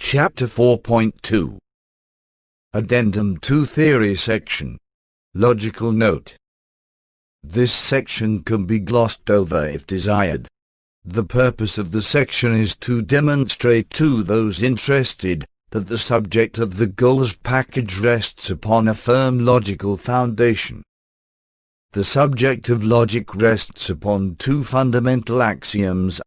Chapter 4.2 Addendum to Theory Section. Logical Note. This section can be glossed over if desired. The purpose of the section is to demonstrate to those interested that the subject of the goals package rests upon a firm logical foundation. The subject of logic rests upon two fundamental axioms.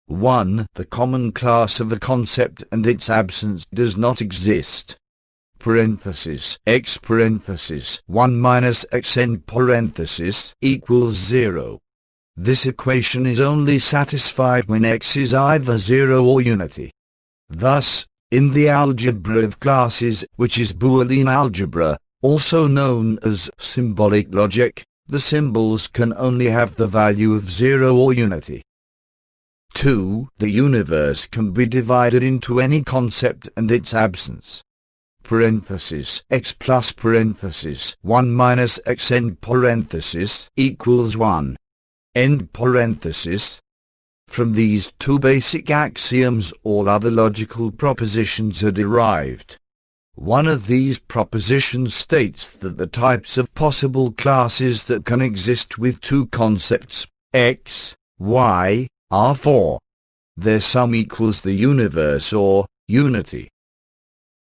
1. The common class of a concept and its absence does not exist. X 1 minus x end equals 0. This equation is only satisfied when x is either 0 or unity. Thus, in the algebra of classes, which is Boolean algebra, also known as symbolic logic, the symbols can only have the value of 0 or unity. 2. The universe can be divided into any concept and its absence. X plus 1 minus x end equals 1. End parenthesis. From these two basic axioms all other logical propositions are derived. One of these propositions states that the types of possible classes that can exist with two concepts, x, y, are 4. Their sum equals the universe or unity.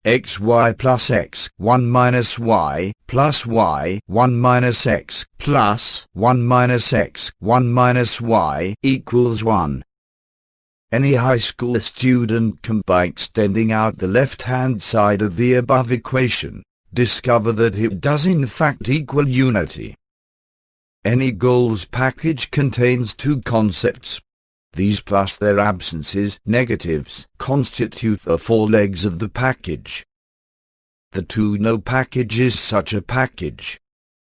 xy plus x 1 minus y plus y 1 minus x plus 1 minus x 1 minus y equals 1. Any high school student can, by extending out the left-hand side of the above equation, discover that it does in fact equal unity. Any goals package contains two concepts. These plus their absences, negatives, constitute the four legs of the package. The to-know package is such a package.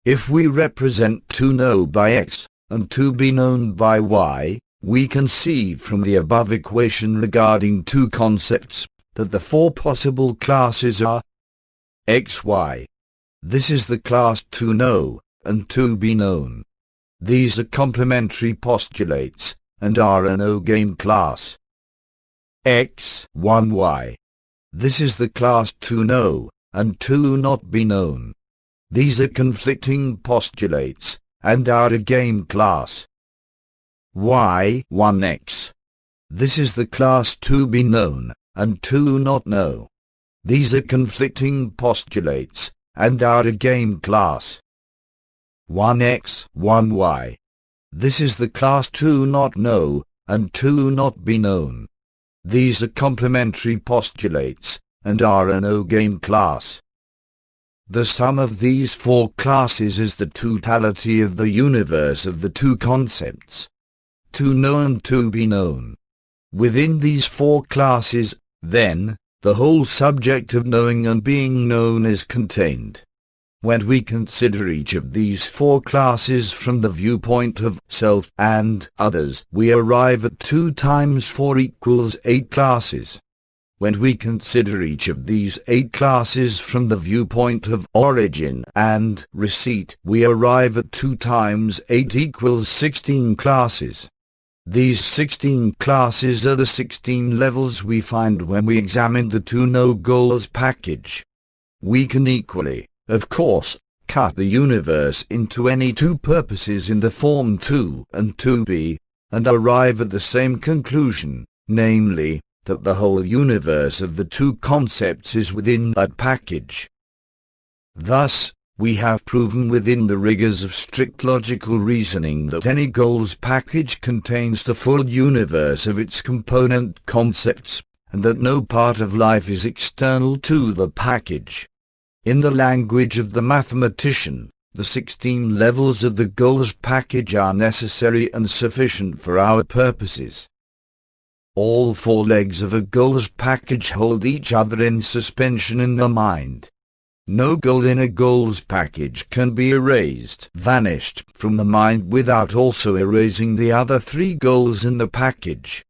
If we represent to know by x, and to be known by y, we can see from the above equation regarding two concepts, that the four possible classes are xy. This is the class to know, and to be known. These are complementary postulates, and are a no-game class. x1y. This is the class to know, and to not be known. These are conflicting postulates, and are a game class. y1x. This is the class to be known, and to not know. These are conflicting postulates, and are a game class. 1x, 1y. This is the class to not know, and to not be known. These are complementary postulates, and are a no-game class. The sum of these four classes is the totality of the universe of the two concepts, to know and to be known. Within these four classes, then, the whole subject of knowing and being known is contained. When we consider each of these four classes from the viewpoint of self and others, we arrive at 2 times 4 equals 8 classes. When we consider each of these 8 classes from the viewpoint of origin and receipt, we arrive at 2 times 8 equals 16 classes. These 16 classes are the 16 levels we find when we examine the to-know goals package. We can equally, of course, cut the universe into any two purposes in the form to and to be, and arrive at the same conclusion, namely, that the whole universe of the two concepts is within that package. Thus, we have proven within the rigors of strict logical reasoning that any goals package contains the full universe of its component concepts, and that no part of life is external to the package. In the language of the mathematician, the 16 levels of the goals package are necessary and sufficient for our purposes. All 4 legs of a goals package hold each other in suspension in the mind. No goal in a goals package can be erased, vanished from the mind without also erasing the other 3 goals in the package.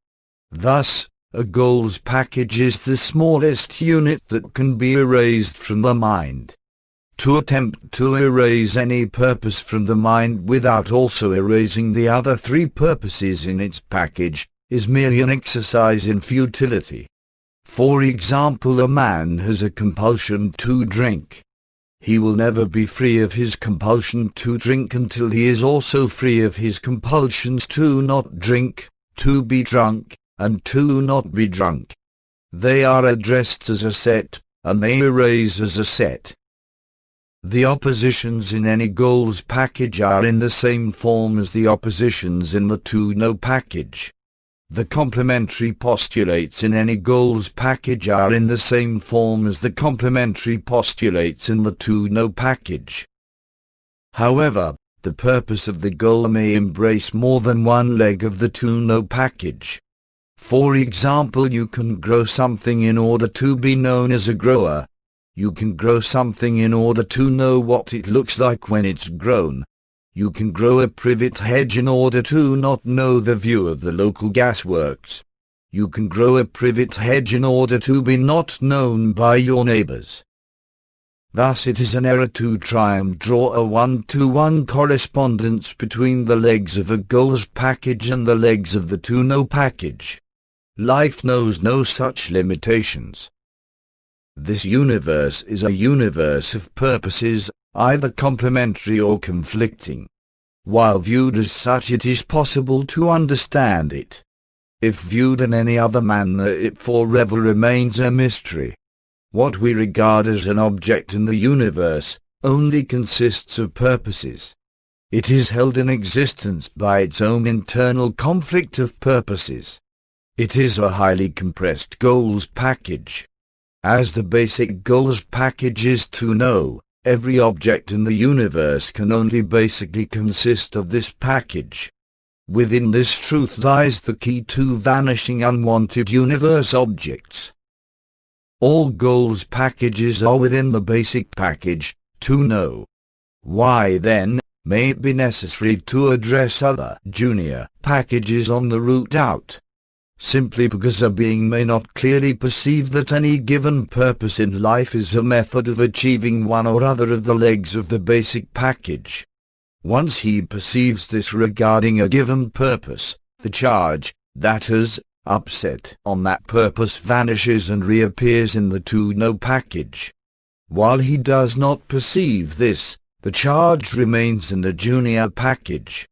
Thus, a goals package is the smallest unit that can be erased from the mind. To attempt to erase any purpose from the mind without also erasing the other 3 purposes in its package is merely an exercise in futility. For example, a man has a compulsion to drink. He will never be free of his compulsion to drink until he is also free of his compulsions to not drink, to be drunk, and to not be drunk. They are addressed as a set, and they erase as a set. The oppositions in any goals package are in the same form as the oppositions in the to-know package. The complementary postulates in any goals package are in the same form as the complementary postulates in the to-know package. However, the purpose of the goal may embrace more than one leg of the to-know package. For example, you can grow something in order to be known as a grower. You can grow something in order to know what it looks like when it's grown. You can grow a privet hedge in order to not know the view of the local gasworks. You can grow a privet hedge in order to be not known by your neighbors. Thus it is an error to try and draw a one-to-one correspondence between the legs of a goals package and the legs of the to-know package. Life knows no such limitations. This universe is a universe of purposes, either complementary or conflicting. While viewed as such, it is possible to understand it. If viewed in any other manner, it forever remains a mystery. What we regard as an object in the universe only consists of purposes. It is held in existence by its own internal conflict of purposes. It is a highly compressed goals package. As the basic goals package is to know, every object in the universe can only basically consist of this package. Within this truth lies the key to vanishing unwanted universe objects. All goals packages are within the basic package, to know. Why then, may it be necessary to address other junior packages on the route out? Simply because a being may not clearly perceive that any given purpose in life is a method of achieving one or other of the legs of the basic package. Once he perceives this regarding a given purpose, the charge that has upset on that purpose vanishes and reappears in the to-know package. While he does not perceive this, the charge remains in the junior package.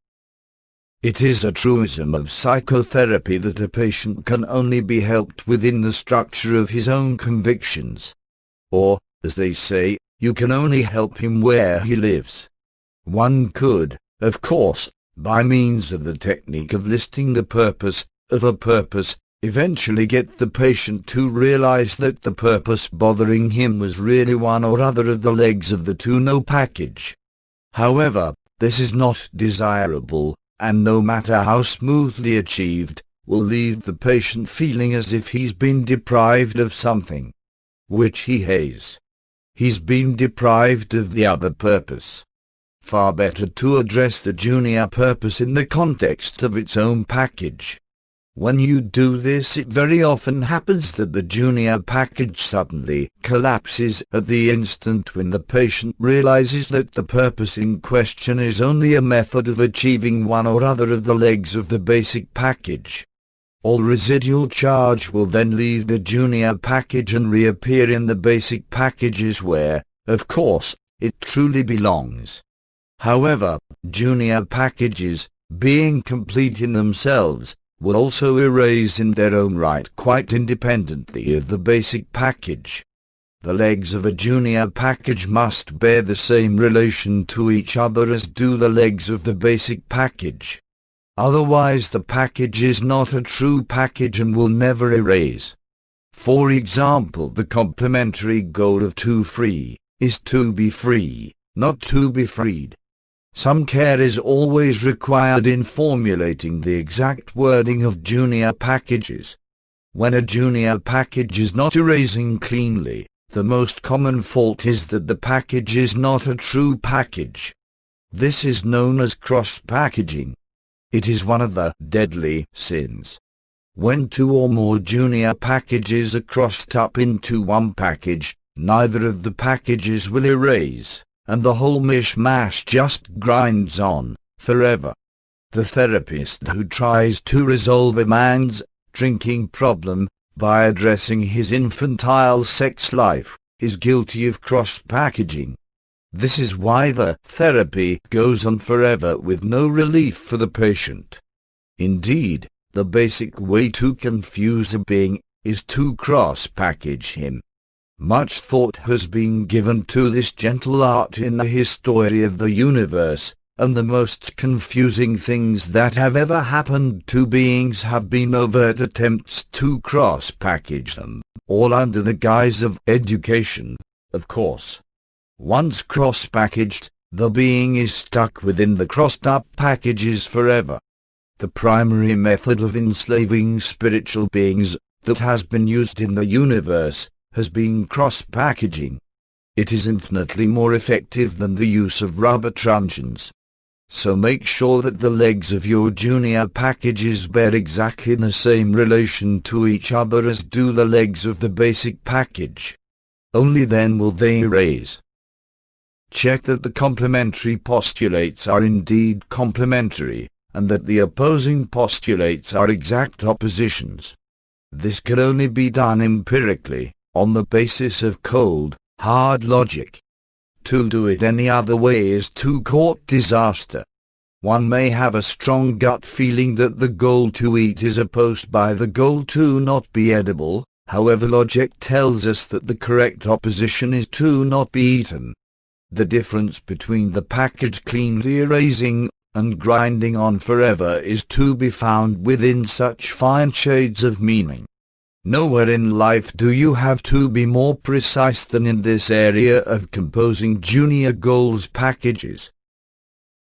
It is a truism of psychotherapy that a patient can only be helped within the structure of his own convictions. Or, as they say, you can only help him where he lives. One could, of course, by means of the technique of listing the purpose of a purpose, eventually get the patient to realize that the purpose bothering him was really one or other of the legs of the to-know package. However, this is not desirable, and no matter how smoothly achieved, will leave the patient feeling as if he's been deprived of something, which he has. He's been deprived of the other purpose. Far better to address the junior purpose in the context of its own package. When you do this, it very often happens that the junior package suddenly collapses at the instant when the patient realizes that the purpose in question is only a method of achieving one or other of the legs of the basic package. All residual charge will then leave the junior package and reappear in the basic packages where, of course, it truly belongs. However, junior packages, being complete in themselves, will also erase in their own right quite independently of the basic package. The legs of a junior package must bear the same relation to each other as do the legs of the basic package. Otherwise the package is not a true package and will never erase. For example, the complementary goal of to free is to be free, not to be freed. Some care is always required in formulating the exact wording of junior packages. When a junior package is not erasing cleanly, the most common fault is that the package is not a true package. This is known as cross-packaging. It is one of the deadly sins. When two or more junior packages are crossed up into one package, neither of the packages will erase, and the whole mishmash just grinds on, forever. The therapist who tries to resolve a man's drinking problem by addressing his infantile sex life, is guilty of cross-packaging. This is why the therapy goes on forever with no relief for the patient. Indeed, the basic way to confuse a being is to cross-package him. Much thought has been given to this gentle art in the history of the universe, and the most confusing things that have ever happened to beings have been overt attempts to cross-package them, all under the guise of education, of course. Once cross-packaged, the being is stuck within the crossed-up packages forever. The primary method of enslaving spiritual beings that has been used in the universe has been cross-packaging. It is infinitely more effective than the use of rubber truncheons. So make sure that the legs of your junior packages bear exactly the same relation to each other as do the legs of the basic package. Only then will they erase. Check that the complementary postulates are indeed complementary, and that the opposing postulates are exact oppositions. This can only be done empirically, on the basis of cold, hard logic. To do it any other way is to court disaster. One may have a strong gut feeling that the goal to eat is opposed by the goal to not be edible, however logic tells us that the correct opposition is to not be eaten. The difference between the package cleanly erasing and grinding on forever is to be found within such fine shades of meaning. Nowhere in life do you have to be more precise than in this area of composing junior goals packages.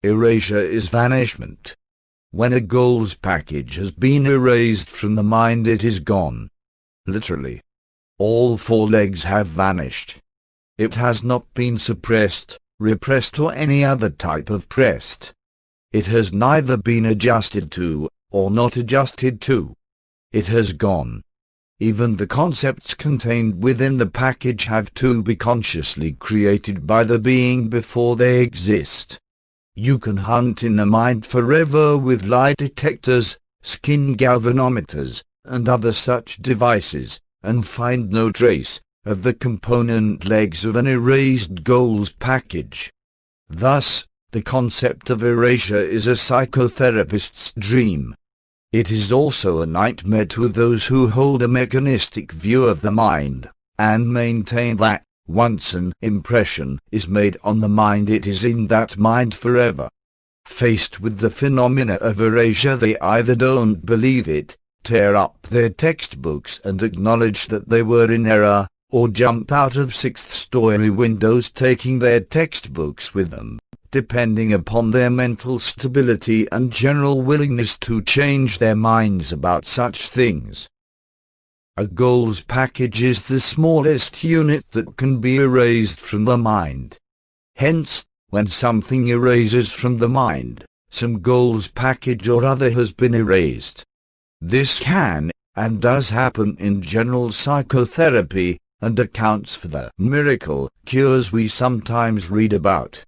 Erasure is vanishment. When a goals package has been erased from the mind, it is gone. Literally. All four legs have vanished. It has not been suppressed, repressed, or any other type of pressed. It has neither been adjusted to, or not adjusted to. It has gone. Even the concepts contained within the package have to be consciously created by the being before they exist. You can hunt in the mind forever with lie detectors, skin galvanometers, and other such devices, and find no trace of the component legs of an erased goals package. Thus, the concept of erasure is a psychotherapist's dream. It is also a nightmare to those who hold a mechanistic view of the mind, and maintain that, once an impression is made on the mind, it is in that mind forever. Faced with the phenomena of erasure, they either don't believe it, tear up their textbooks and acknowledge that they were in error, or jump out of sixth-story windows taking their textbooks with them, depending upon their mental stability and general willingness to change their minds about such things. A goals package is the smallest unit that can be erased from the mind. Hence, when something erases from the mind, some goals package or other has been erased. This can, and does happen in general psychotherapy, and accounts for the miracle cures we sometimes read about.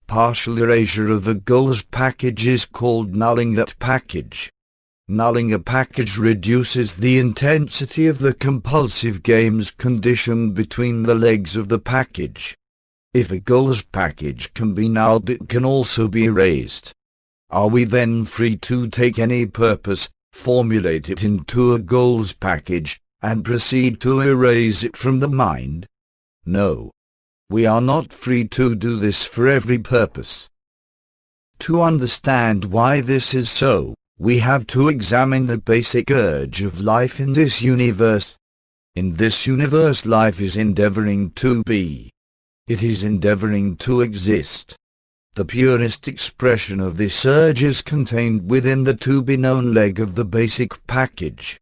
Partial erasure of a goals package is called nulling that package. Nulling a package reduces the intensity of the compulsive games condition between the legs of the package. If a goals package can be nulled, it can also be erased. Are we then free to take any purpose, formulate it into a goals package, and proceed to erase it from the mind? No. We are not free to do this for every purpose. To understand why this is so, we have to examine the basic urge of life in this universe. In this universe, life is endeavoring to be. It is endeavoring to exist. The purest expression of this urge is contained within the to-be-known leg of the basic package.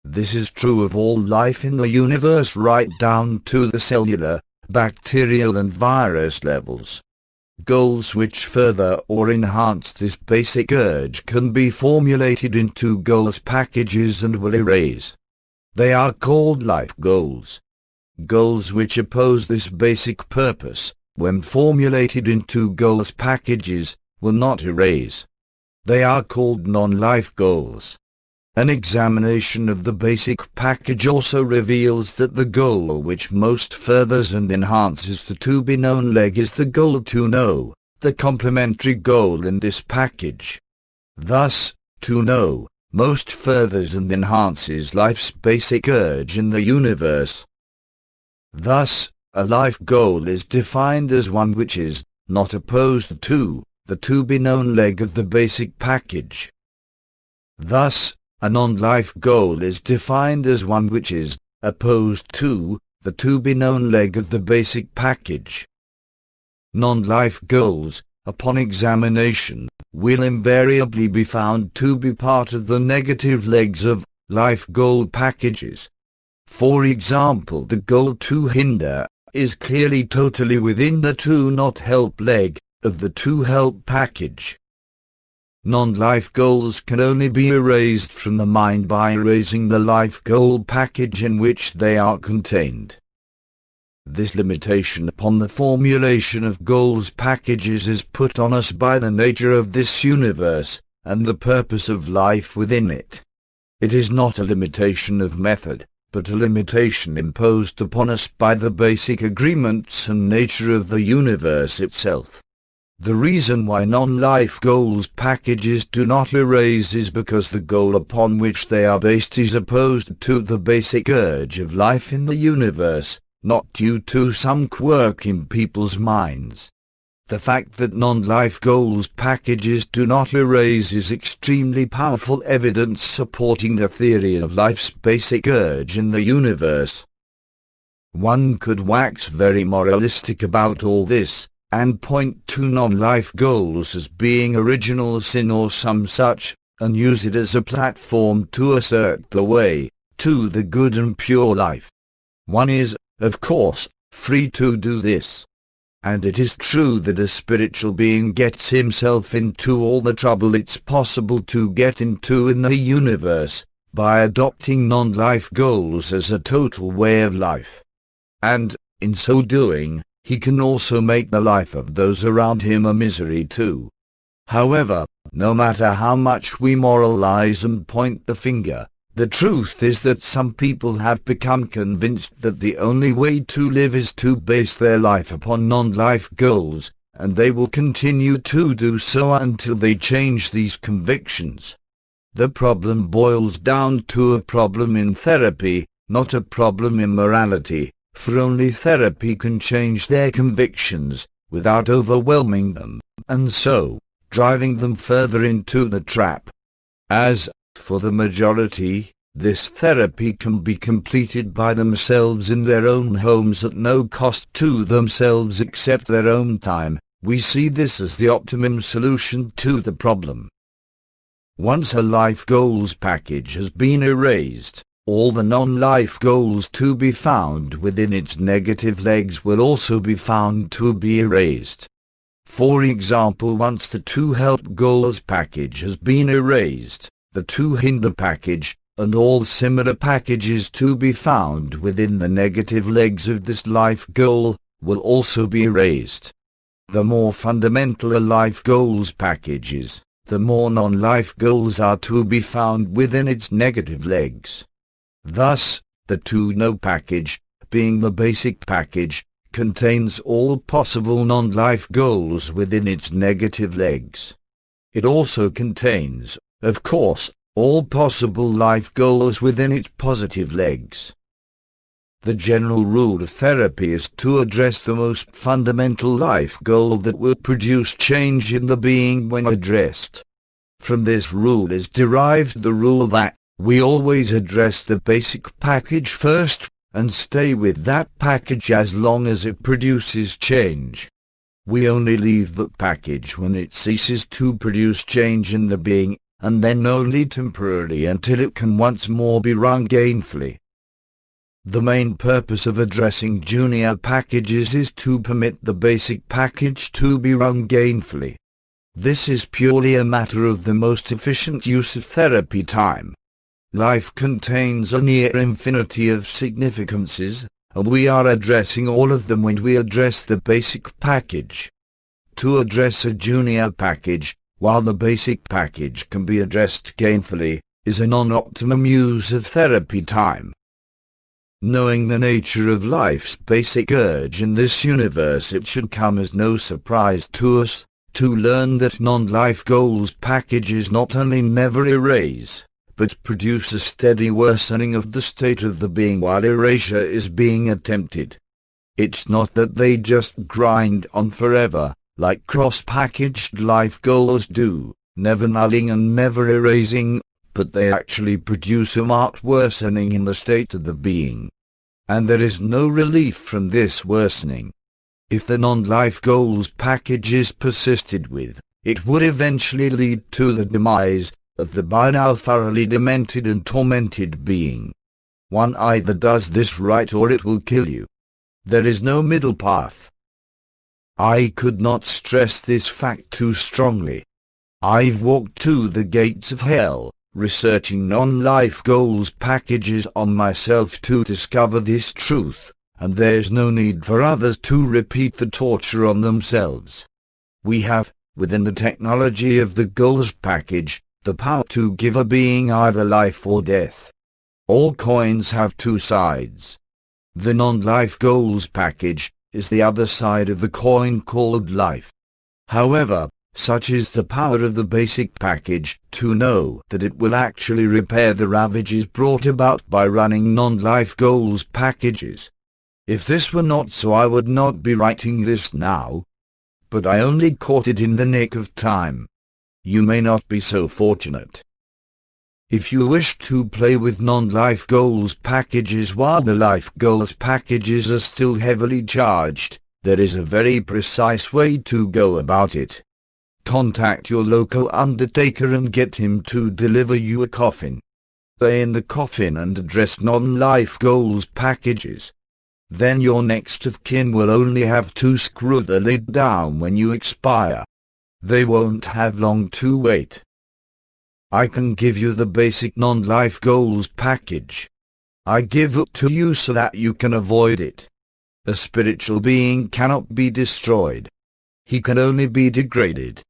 This is true of all life in the universe, right down to the cellular, bacterial and virus levels. Goals which further or enhance this basic urge can be formulated into goals packages and will erase. They are called life goals. Goals which oppose this basic purpose, when formulated into goals packages, will not erase. They are called non-life goals. An examination of the basic package also reveals that the goal which most furthers and enhances the to-be-known leg is the goal to know, the complementary goal in this package. Thus, to know most furthers and enhances life's basic urge in the universe. Thus, a life goal is defined as one which is not opposed to the to-be-known leg of the basic package. Thus, a non-life goal is defined as one which is opposed to the to-be-known leg of the basic package. Non-life goals, upon examination, will invariably be found to be part of the negative legs of life goal packages. For example, the goal to hinder is clearly totally within the to not help leg of the to help package. Non-life goals can only be erased from the mind by erasing the life goal package in which they are contained. This limitation upon the formulation of goals packages is put on us by the nature of this universe, and the purpose of life within it. It is not a limitation of method, but a limitation imposed upon us by the basic agreements and nature of the universe itself. The reason why non-life goals packages do not erase is because the goal upon which they are based is opposed to the basic urge of life in the universe, not due to some quirk in people's minds. The fact that non-life goals packages do not erase is extremely powerful evidence supporting the theory of life's basic urge in the universe. One could wax very moralistic about all this, and point to non-life goals as being original sin or some such, and use it as a platform to assert the way to the good and pure life. One is, of course, free to do this. And it is true that a spiritual being gets himself into all the trouble it's possible to get into in the universe, by adopting non-life goals as a total way of life. And, in so doing, he can also make the life of those around him a misery too. However, no matter how much we moralize and point the finger, the truth is that some people have become convinced that the only way to live is to base their life upon non-life goals, and they will continue to do so until they change these convictions. The problem boils down to a problem in therapy, not a problem in morality, for only therapy can change their convictions, without overwhelming them, and so, driving them further into the trap. As for the majority, this therapy can be completed by themselves in their own homes at no cost to themselves except their own time. We see this as the optimum solution to the problem. Once a life goals package has been erased, all the non-life goals to be found within its negative legs will also be found to be erased. For example, once the to help goals package has been erased, the to hinder package, and all similar packages to be found within the negative legs of this life goal, will also be erased. The more fundamental a life goals package is, the more non-life goals are to be found within its negative legs. Thus, the to know package, being the basic package, contains all possible non-life goals within its negative legs. It also contains, of course, all possible life goals within its positive legs. The general rule of therapy is to address the most fundamental life goal that will produce change in the being when addressed. From this rule is derived the rule that we always address the basic package first, and stay with that package as long as it produces change. We only leave the package when it ceases to produce change in the being, and then only temporarily until it can once more be run gainfully. The main purpose of addressing junior packages is to permit the basic package to be run gainfully. This is purely a matter of the most efficient use of therapy time. Life contains a near infinity of significances, and we are addressing all of them when we address the basic package. To address a junior package, while the basic package can be addressed gainfully, is a non-optimum use of therapy time. Knowing the nature of life's basic urge in this universe, it should come as no surprise to us to learn that non-life goals packages not only never erase, but produce a steady worsening of the state of the being while erasure is being attempted. It's not that they just grind on forever, like cross-packaged life goals do, never nulling and never erasing, but they actually produce a marked worsening in the state of the being. And there is no relief from this worsening. If the non-life goals packages persisted with, it would eventually lead to the demise of the by now thoroughly demented and tormented being. One either does this right or it will kill you. There is no middle path. I could not stress this fact too strongly. I've walked to the gates of hell, researching non-life goals packages on myself to discover this truth, and there's no need for others to repeat the torture on themselves. We have, within the technology of the goals package, the power to give a being either life or death. All coins have two sides. The non-life goals package is the other side of the coin called life. However, such is the power of the basic package to know that it will actually repair the ravages brought about by running non-life goals packages. If this were not so, I would not be writing this now. But I only caught it in the nick of time. You may not be so fortunate. If you wish to play with non-life goals packages while the life goals packages are still heavily charged, there is a very precise way to go about it. Contact your local undertaker and get him to deliver you a coffin. Lay in the coffin and address non-life goals packages. Then your next of kin will only have to screw the lid down when you expire. They won't have long to wait. I can give you the basic non-life goals package. I give it to you so that you can avoid it. A spiritual being cannot be destroyed. He can only be degraded.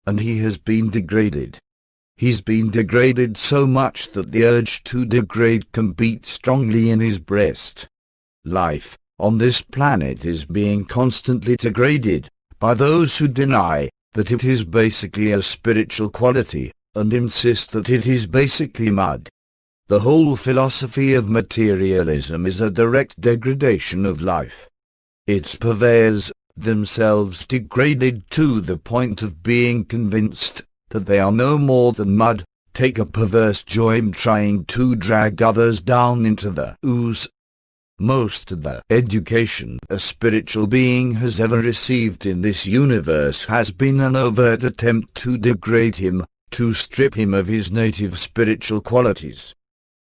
And he has been degraded. He's been degraded so much that the urge to degrade can beat strongly in his breast. Life on this planet is being constantly degraded by those who deny that it is basically a spiritual quality and insist that it is basically mud. The whole philosophy of materialism is a direct degradation of life. Its purveyors, themselves degraded to the point of being convinced that they are no more than mud, take a perverse joy in trying to drag others down into the ooze. Most of the education a spiritual being has ever received in this universe has been an overt attempt to degrade him, to strip him of his native spiritual qualities.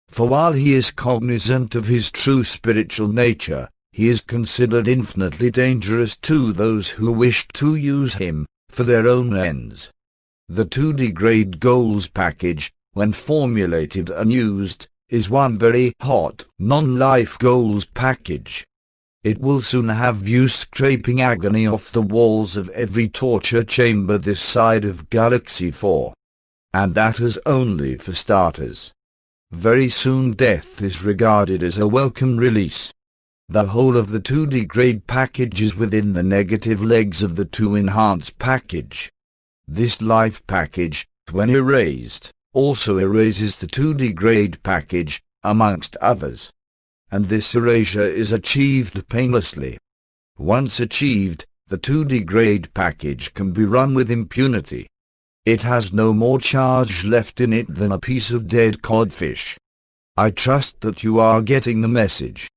For while he is cognizant of his true spiritual nature, he is considered infinitely dangerous to those who wish to use him for their own ends. The 2D grade goals package, when formulated and used, is one very hot non-life goals package. It will soon have you scraping agony off the walls of every torture chamber this side of Galaxy 4. And that is only for starters. Very soon death is regarded as a welcome release. The whole of the 2D grade package is within the negative legs of the 2 enhanced package. This life package, when erased, also erases the 2D grade package, amongst others. And this erasure is achieved painlessly. Once achieved, the 2D grade package can be run with impunity. It has no more charge left in it than a piece of dead codfish. I trust that you are getting the message.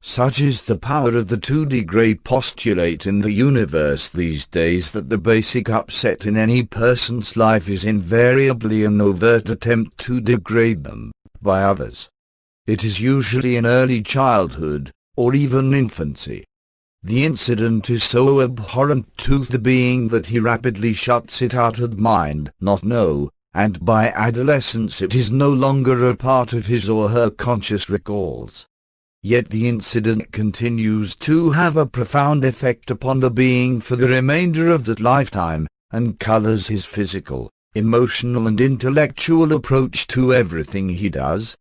Such is the power of the 2D grade postulate in the universe these days that the basic upset in any person's life is invariably an overt attempt to degrade them by others. It is usually in early childhood, or even infancy. The incident is so abhorrent to the being that he rapidly shuts it out of mind, not know, and by adolescence it is no longer a part of his or her conscious recalls. Yet the incident continues to have a profound effect upon the being for the remainder of that lifetime, and colors his physical, emotional and intellectual approach to everything he does.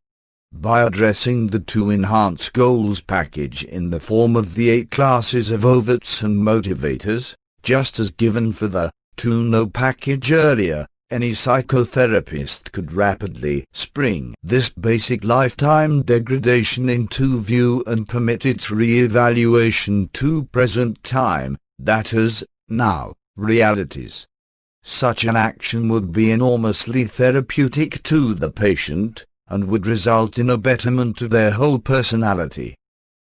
By addressing the 2 enhance goals package in the form of the 8 classes of overts and motivators, just as given for the 2 know package earlier, any psychotherapist could rapidly spring this basic lifetime degradation into view and permit its re-evaluation to present time, that is, now, realities. Such an action would be enormously therapeutic to the patient, and would result in a betterment of their whole personality.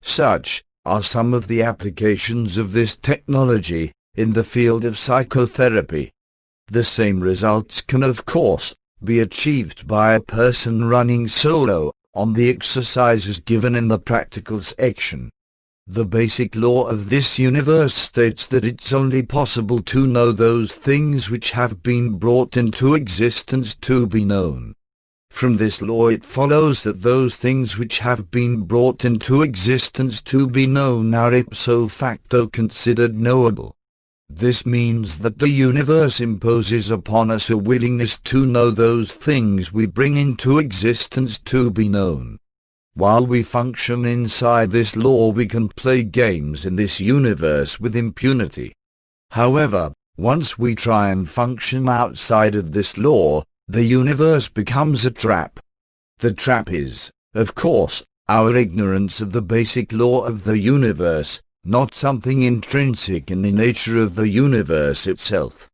Such are some of the applications of this technology in the field of psychotherapy. The same results can of course be achieved by a person running solo on the exercises given in the practical section. The basic law of this universe states that it's only possible to know those things which have been brought into existence to be known. From this law it follows that those things which have been brought into existence to be known are ipso facto considered knowable. This means that the universe imposes upon us a willingness to know those things we bring into existence to be known. While we function inside this law, we can play games in this universe with impunity. However, once we try and function outside of this law, the universe becomes a trap. The trap is, of course, our ignorance of the basic law of the universe, not something intrinsic in the nature of the universe itself.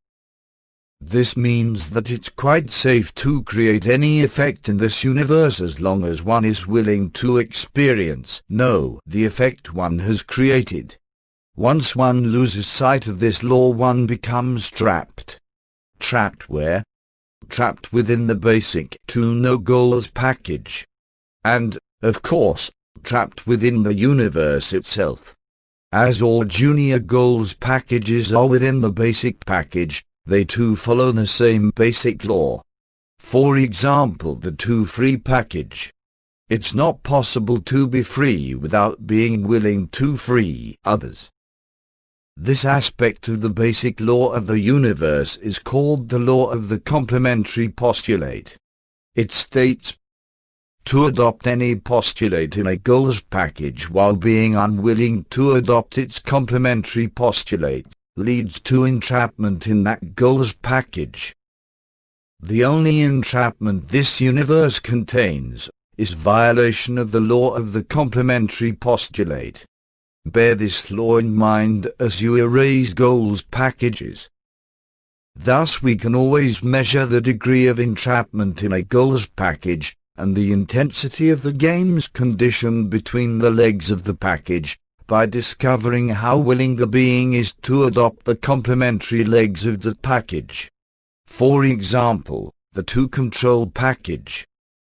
This means that it's quite safe to create any effect in this universe as long as one is willing to know the effect one has created. Once one loses sight of this law, one becomes trapped. Trapped where? Trapped within the basic to know goals package. And, of course, trapped within the universe itself. As all junior goals packages are within the basic package, they too follow the same basic law. For example, the 2 free package. It's not possible to be free without being willing to free others. This aspect of the basic law of the universe is called the law of the complementary postulate. It states, to adopt any postulate in a goals package while being unwilling to adopt its complementary postulate leads to entrapment in that goals package. The only entrapment this universe contains is violation of the law of the complementary postulate. Bear this law in mind as you erase goals packages. Thus we can always measure the degree of entrapment in a goals package, and the intensity of the game's condition between the legs of the package, by discovering how willing the being is to adopt the complementary legs of the package. For example, the 2 control package.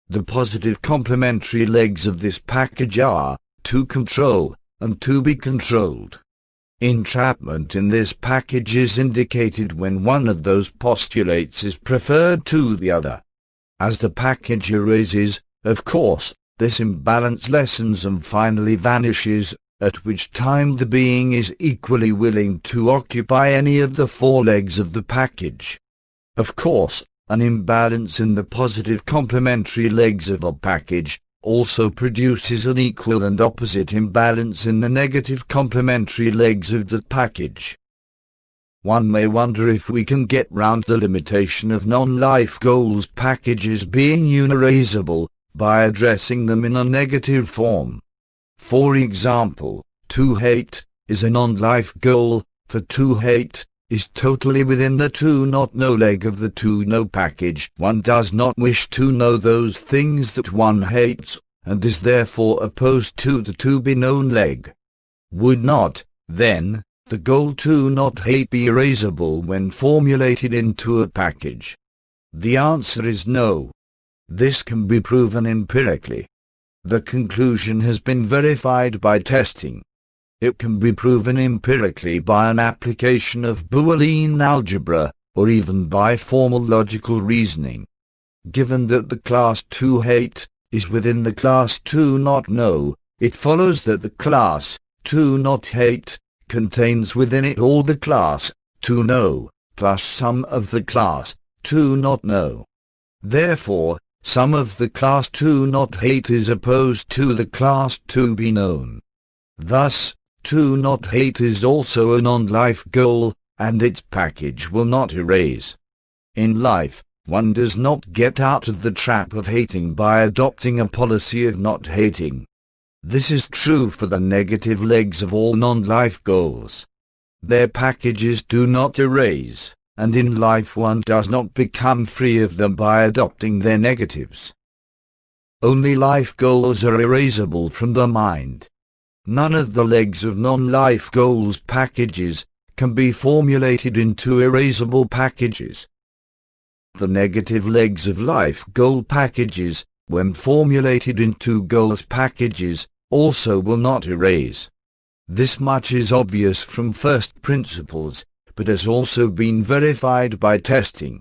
The positive complementary legs of this package are, to control, and to be controlled. Entrapment in this package is indicated when one of those postulates is preferred to the other. As the package erases, of course, this imbalance lessens and finally vanishes, at which time the being is equally willing to occupy any of the 4 legs of the package. Of course, an imbalance in the positive complementary legs of a package also produces an equal and opposite imbalance in the negative complementary legs of the package. One may wonder if we can get round the limitation of non-life goals packages being unerasable by addressing them in a negative form. For example, to hate is a non-life goal, for to hate is totally within the to not know leg of the to know package. One does not wish to know those things that one hates, and is therefore opposed to the to be known leg. Would not, then, the goal to not hate be erasable when formulated into a package? The answer is no. This can be proven empirically. The conclusion has been verified by testing. It can be proven empirically by an application of Boolean algebra, or even by formal logical reasoning. Given that the class to hate is within the class to not know, it follows that the class to not hate contains within it all the class to know, plus some of the class 2 not know. Therefore, some of the class 2 not hate is opposed to the class 2 be known. Thus, 2 not hate is also a non-life goal, and its package will not erase. In life, one does not get out of the trap of hating by adopting a policy of not hating. This is true for the negative legs of all non-life goals. Their packages do not erase, and in life one does not become free of them by adopting their negatives. Only life goals are erasable from the mind. None of the legs of non-life goals packages can be formulated into erasable packages. The negative legs of life goal packages, when formulated into goals packages, also will not erase. This much is obvious from first principles, but has also been verified by testing.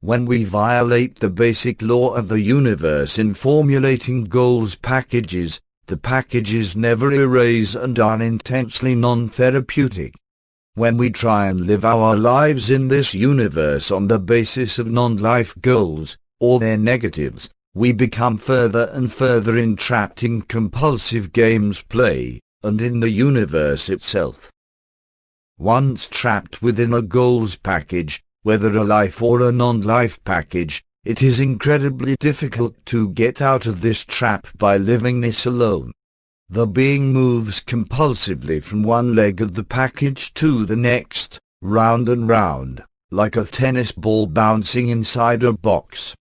When we violate the basic law of the universe in formulating goals packages, the packages never erase and are intensely non-therapeutic. When we try and live our lives in this universe on the basis of non-life goals, or their negatives, we become further and further entrapped in compulsive games play, and in the universe itself. Once trapped within a goals package, whether a life or a non-life package, it is incredibly difficult to get out of this trap by living this alone. The being moves compulsively from one leg of the package to the next, round and round, like a tennis ball bouncing inside a box.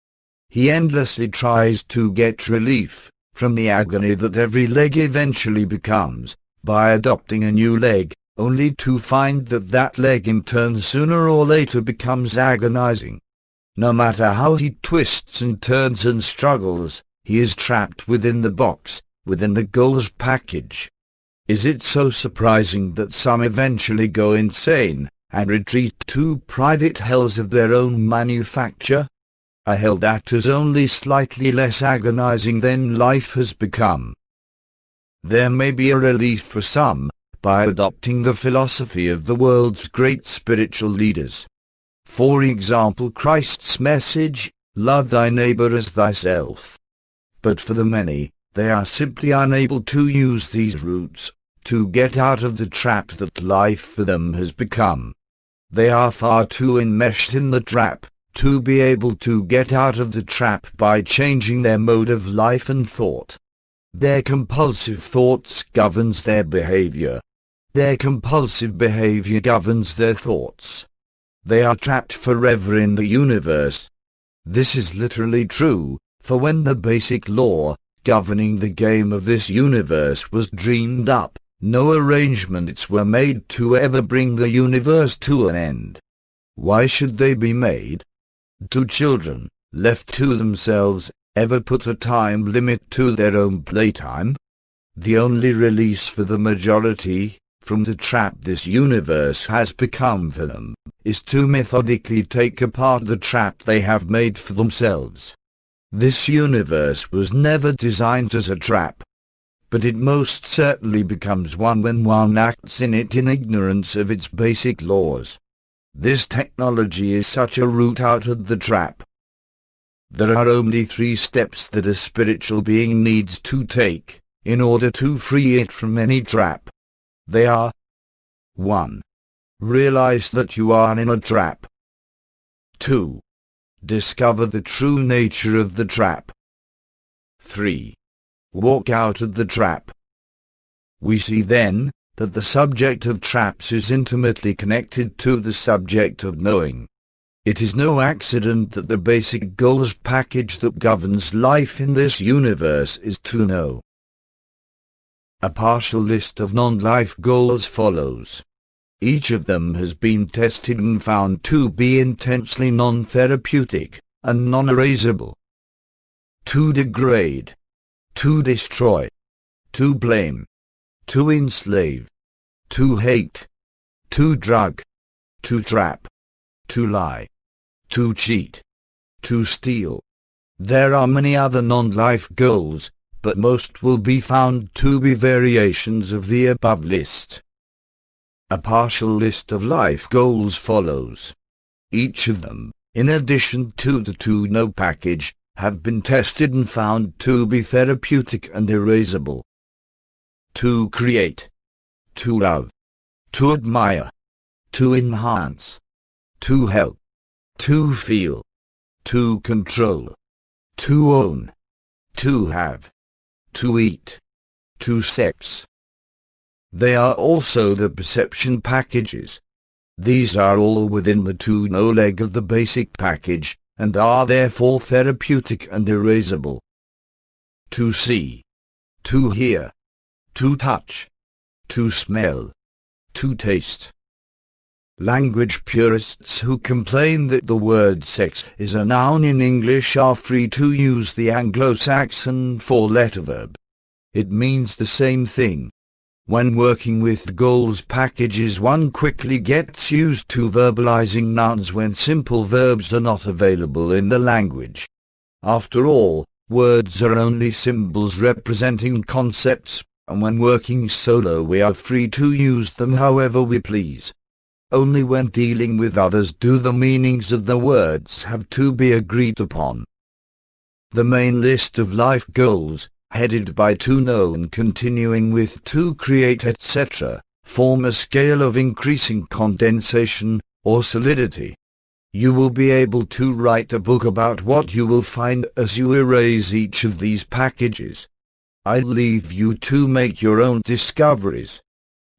He endlessly tries to get relief from the agony that every leg eventually becomes, by adopting a new leg, only to find that that leg in turn sooner or later becomes agonizing. No matter how he twists and turns and struggles, he is trapped within the box, within the goals package. Is it so surprising that some eventually go insane, and retreat to private hells of their own manufacture? A hell that is only slightly less agonizing than life has become. There may be a relief for some, by adopting the philosophy of the world's great spiritual leaders. For example, Christ's message, love thy neighbor as thyself. But for the many, they are simply unable to use these routes, to get out of the trap that life for them has become. They are far too enmeshed in the trap, to be able to get out of the trap by changing their mode of life and thought. Their compulsive thoughts governs their behavior. Their compulsive behavior governs their thoughts. They are trapped forever in the universe. This is literally true, for when the basic law governing the game of this universe was dreamed up, no arrangements were made to ever bring the universe to an end. Why should they be made? Do children, left to themselves, ever put a time limit to their own playtime? The only release for the majority, from the trap this universe has become for them, is to methodically take apart the trap they have made for themselves. This universe was never designed as a trap, but it most certainly becomes one when one acts in it in ignorance of its basic laws. This technology is such a route out of the trap. There are only 3 steps that a spiritual being needs to take, in order to free it from any trap. They are: 1. Realize that you are in a trap. 2. Discover the true nature of the trap. 3. Walk out of the trap. We see then, that the subject of traps is intimately connected to the subject of knowing. It is no accident that the basic goals package that governs life in this universe is to know. A partial list of non-life goals follows. Each of them has been tested and found to be intensely non-therapeutic, and non-erasable. To degrade. To destroy. To blame. To enslave. To hate. To drug. To trap. To lie. To cheat. To steal. There are many other non-life goals, but most will be found to be variations of the above list. A partial list of life goals follows. Each of them, in addition to the 2 no package, have been tested and found to be therapeutic and erasable. To create, to love, to admire, to enhance, to help, to feel, to control, to own, to have, to eat, to sex. They are also the perception packages. These are all within the 2 no leg of the basic package, and are therefore therapeutic and erasable. To see, to hear, to touch, to smell, to taste. Language purists who complain that the word sex is a noun in English are free to use the Anglo-Saxon 4-letter verb. It means the same thing. When working with goals packages, one quickly gets used to verbalizing nouns when simple verbs are not available in the language. After all, words are only symbols representing concepts, and when working solo we are free to use them however we please. Only when dealing with others do the meanings of the words have to be agreed upon. The main list of life goals, headed by 2 know and continuing with 2 create etc., form a scale of increasing condensation, or solidity. You will be able to write a book about what you will find as you erase each of these packages. I leave you to make your own discoveries.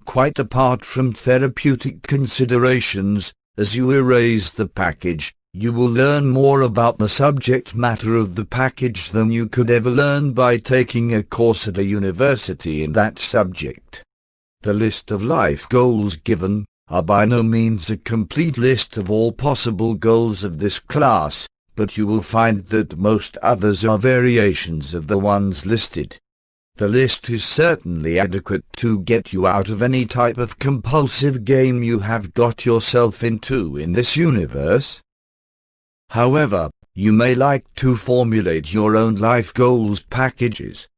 Quite apart from therapeutic considerations, as you erase the package, you will learn more about the subject matter of the package than you could ever learn by taking a course at a university in that subject. The list of life goals given are by no means a complete list of all possible goals of this class, but you will find that most others are variations of the ones listed. The list is certainly adequate to get you out of any type of compulsive game you have got yourself into in this universe. However, you may like to formulate your own life goals packages.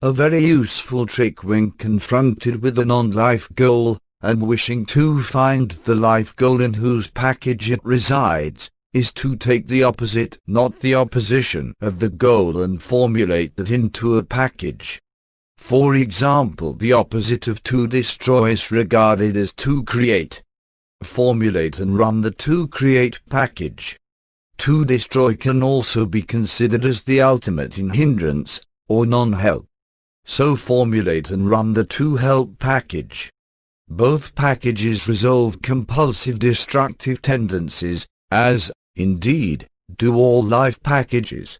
A very useful trick when confronted with a non-life goal, and wishing to find the life goal in whose package it resides, is to take the opposite, not the opposition, of the goal and formulate that into a package. For example, the opposite of to destroy is regarded as to create. Formulate and run the to create package. To destroy can also be considered as the ultimate in hindrance, or non-help. So formulate and run the to help package. Both packages resolve compulsive destructive tendencies, as, indeed, do all life packages.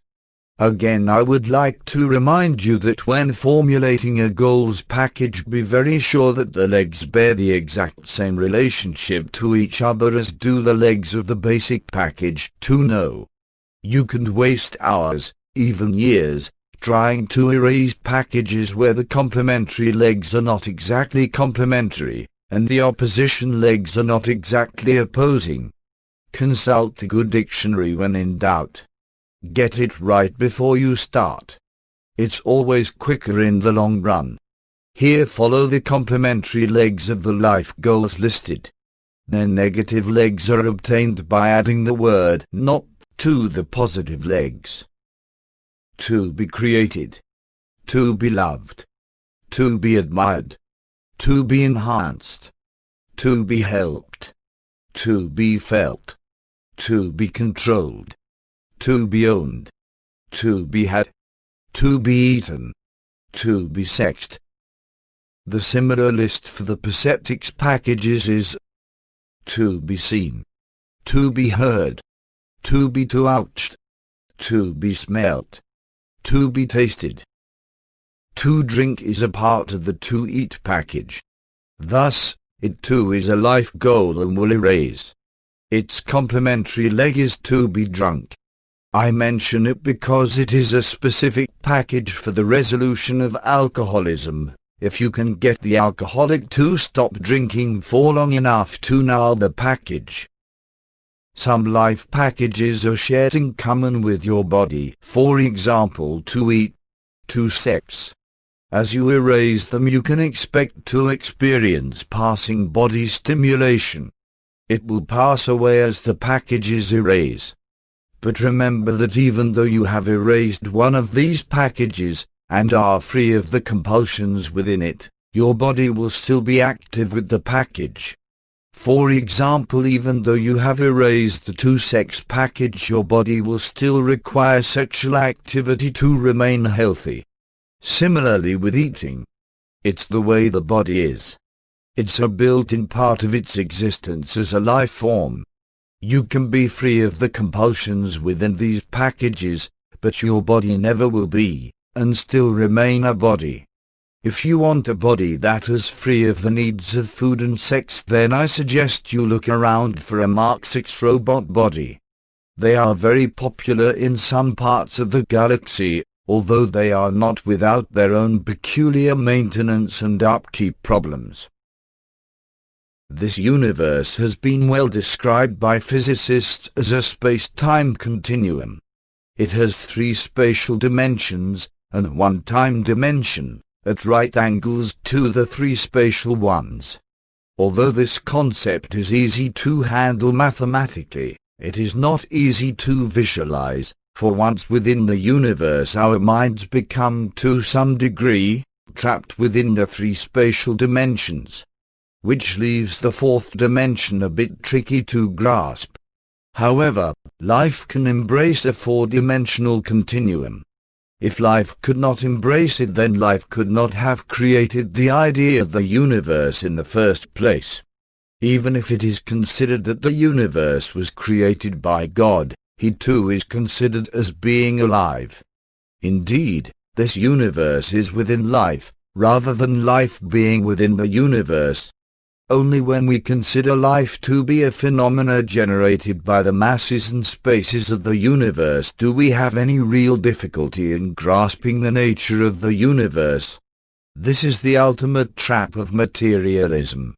Again, I would like to remind you that when formulating a goals package, be very sure that the legs bear the exact same relationship to each other as do the legs of the basic package 2 know. You can waste hours, even years, trying to erase packages where the complementary legs are not exactly complementary, and the opposition legs are not exactly opposing. Consult a good dictionary when in doubt. Get it right before you start. It's always quicker in the long run. Here follow the complementary legs of the life goals listed. Their negative legs are obtained by adding the word not to the positive legs. To be created. To be loved. To be admired. To be enhanced. To be helped. To be felt. To be controlled. To be owned. To be had. To be eaten. To be sexed. The similar list for the perceptics packages is to be seen. To be heard. To be touched. To be smelt. To be tasted. To drink is a part of the to eat package. Thus, it too is a life goal and will erase. Its complementary leg is to be drunk. I mention it because it is a specific package for the resolution of alcoholism. If you can get the alcoholic to stop drinking for long enough to nail the package. Some life packages are shared in common with your body, for example to eat, to sex. As you erase them you can expect to experience passing body stimulation. It will pass away as the packages erase. But remember that even though you have erased one of these packages, and are free of the compulsions within it, your body will still be active with the package. For example, even though you have erased the 2-sex package, your body will still require sexual activity to remain healthy. Similarly with eating. It's the way the body is. It's a built-in part of its existence as a life form. You can be free of the compulsions within these packages, but your body never will be, and still remain a body. If you want a body that is free of the needs of food and sex, then I suggest you look around for a Mark 6 robot body. They are very popular in some parts of the galaxy, although they are not without their own peculiar maintenance and upkeep problems. This universe has been well described by physicists as a space-time continuum. It has 3 spatial dimensions, and 1 time dimension, at right angles to the 3 spatial ones. Although this concept is easy to handle mathematically, it is not easy to visualize, for once within the universe our minds become to some degree trapped within the 3 spatial dimensions, which leaves the 4th dimension a bit tricky to grasp. However, life can embrace a 4-dimensional continuum. If life could not embrace it, then life could not have created the idea of the universe in the first place. Even if it is considered that the universe was created by God, he too is considered as being alive. Indeed, this universe is within life, rather than life being within the universe. Only when we consider life to be a phenomena generated by the masses and spaces of the universe do we have any real difficulty in grasping the nature of the universe. This is the ultimate trap of materialism.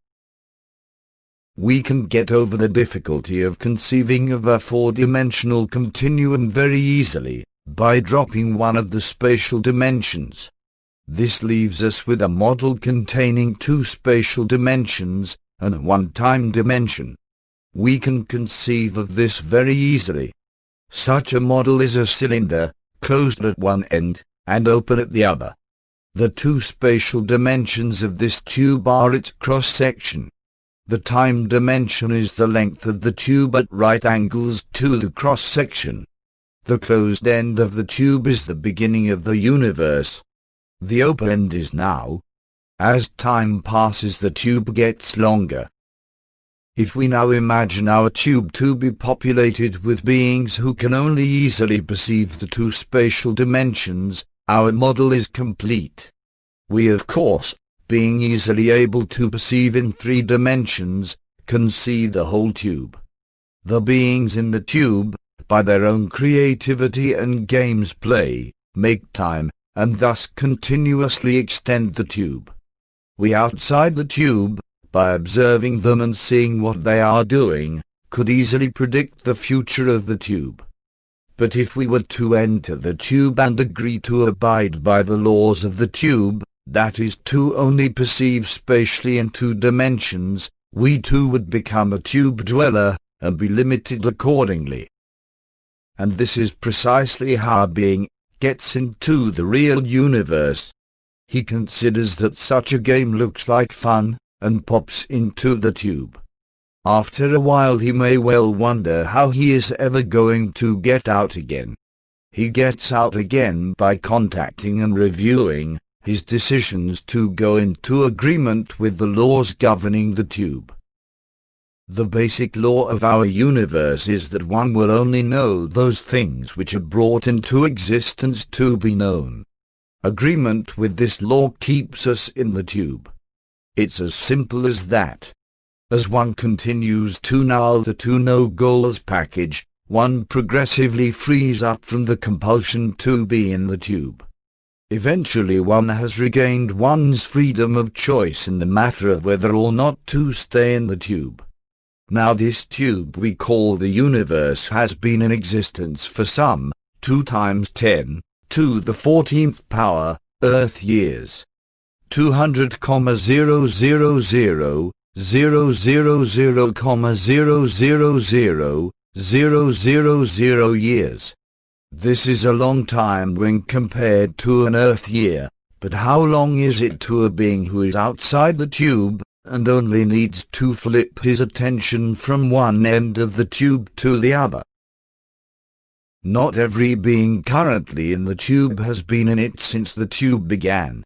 We can get over the difficulty of conceiving of a 4-dimensional continuum very easily, by dropping one of the spatial dimensions. This leaves us with a model containing 2 spatial dimensions, and 1 time dimension. We can conceive of this very easily. Such a model is a cylinder, closed at one end, and open at the other. The 2 spatial dimensions of this tube are its cross-section. The time dimension is the length of the tube at right angles to the cross-section. The closed end of the tube is the beginning of the universe. The open end is now. As time passes, the tube gets longer. If we now imagine our tube to be populated with beings who can only easily perceive the 2 spatial dimensions, our model is complete. We, of course, being easily able to perceive in 3 dimensions, can see the whole tube. The beings in the tube, by their own creativity and games play, make time, and thus continuously extend the tube. We outside the tube, by observing them and seeing what they are doing, could easily predict the future of the tube. But if we were to enter the tube and agree to abide by the laws of the tube, that is to only perceive spatially in 2 dimensions, we too would become a tube dweller, and be limited accordingly. And this is precisely how a being gets into the real universe. He considers that such a game looks like fun, and pops into the tube. After a while he may well wonder how he is ever going to get out again. He gets out again by contacting and reviewing his decisions to go into agreement with the laws governing the tube. The basic law of our universe is that one will only know those things which are brought into existence to be known. Agreement with this law keeps us in the tube. It's as simple as that. As one continues to null the 2 no-goals package, one progressively frees up from the compulsion to be in the tube. Eventually one has regained one's freedom of choice in the matter of whether or not to stay in the tube. Now this tube we call the universe has been in existence for some 2 times 10 to the 14th power Earth years. 200,000,000,000,000,000,000 0.000 years. This is a long time when compared to an Earth year, but how long is it to a being who is outside the tube, and only needs to flip his attention from one end of the tube to the other? Not every being currently in the tube has been in it since the tube began.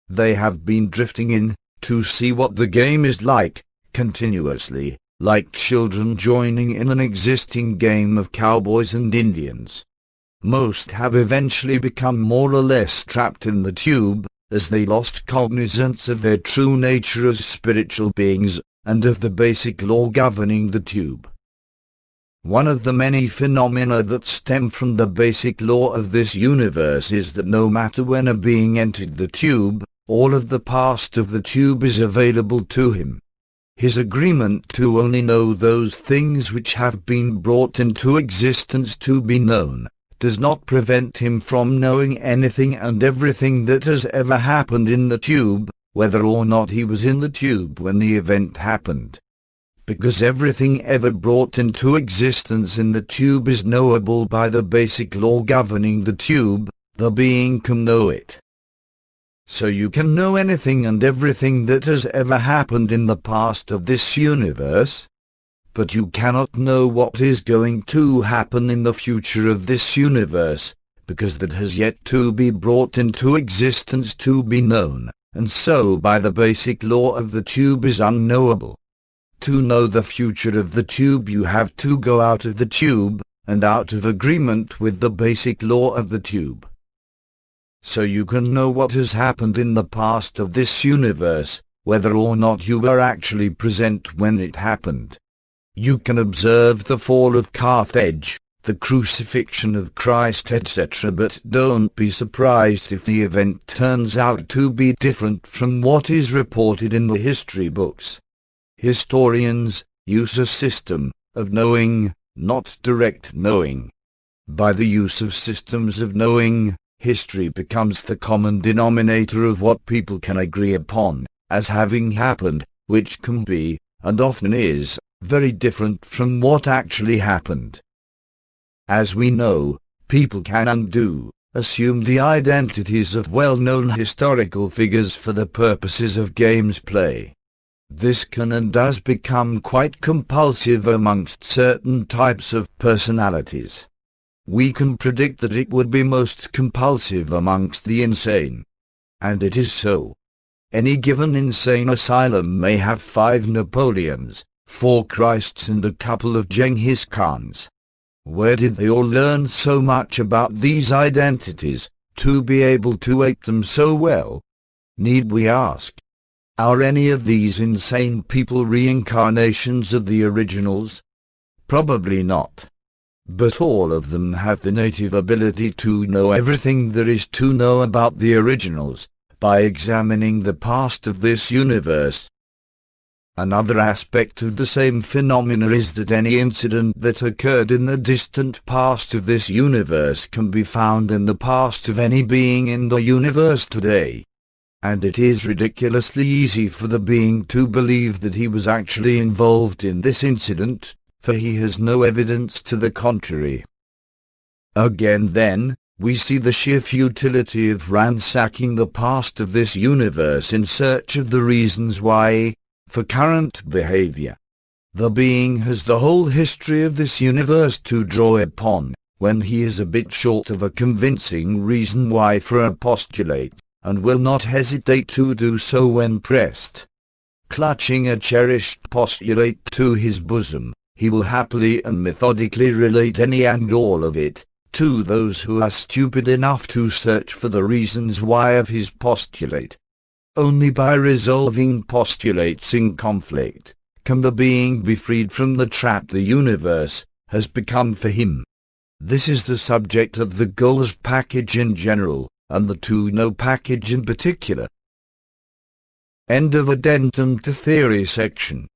They have been drifting in, to see what the game is like, continuously, like children joining in an existing game of cowboys and Indians. Most have eventually become more or less trapped in the tube, as they lost cognizance of their true nature as spiritual beings, and of the basic law governing the tube. One of the many phenomena that stem from the basic law of this universe is that no matter when a being entered the tube, all of the past of the tube is available to him. His agreement to only know those things which have been brought into existence to be known does not prevent him from knowing anything and everything that has ever happened in the tube, whether or not he was in the tube when the event happened. Because everything ever brought into existence in the tube is knowable by the basic law governing the tube, the being can know it. So you can know anything and everything that has ever happened in the past of this universe, but you cannot know what is going to happen in the future of this universe, because that has yet to be brought into existence to be known, and so by the basic law of the tube is unknowable. To know the future of the tube you have to go out of the tube, and out of agreement with the basic law of the tube. So you can know what has happened in the past of this universe, whether or not you were actually present when it happened. You can observe the fall of Carthage, the crucifixion of Christ, etc., but don't be surprised if the event turns out to be different from what is reported in the history books. Historians use a system of knowing, not direct knowing. By the use of systems of knowing, history becomes the common denominator of what people can agree upon as having happened, which can be, and often is, very different from what actually happened. As we know, people can and do assume the identities of well-known historical figures for the purposes of games play. This can and does become quite compulsive amongst certain types of personalities. We can predict that it would be most compulsive amongst the insane. And it is so. Any given insane asylum may have 5 Napoleons, 4 Christs and a couple of Genghis Khans. Where did they all learn so much about these identities, to be able to ape them so well? Need we ask? Are any of these insane people reincarnations of the originals? Probably not. But all of them have the native ability to know everything there is to know about the originals, by examining the past of this universe. Another aspect of the same phenomena is that any incident that occurred in the distant past of this universe can be found in the past of any being in the universe today. And it is ridiculously easy for the being to believe that he was actually involved in this incident, for he has no evidence to the contrary. Again then, we see the sheer futility of ransacking the past of this universe in search of the reasons why, for current behavior, the being has the whole history of this universe to draw upon, when he is a bit short of a convincing reason why for a postulate, and will not hesitate to do so when pressed. Clutching a cherished postulate to his bosom, he will happily and methodically relate any and all of it to those who are stupid enough to search for the reasons why of his postulate. Only by resolving postulates in conflict can the being be freed from the trap the universe has become for him. This is the subject of the goals package in general, and the to-know package in particular. End of addendum to theory section.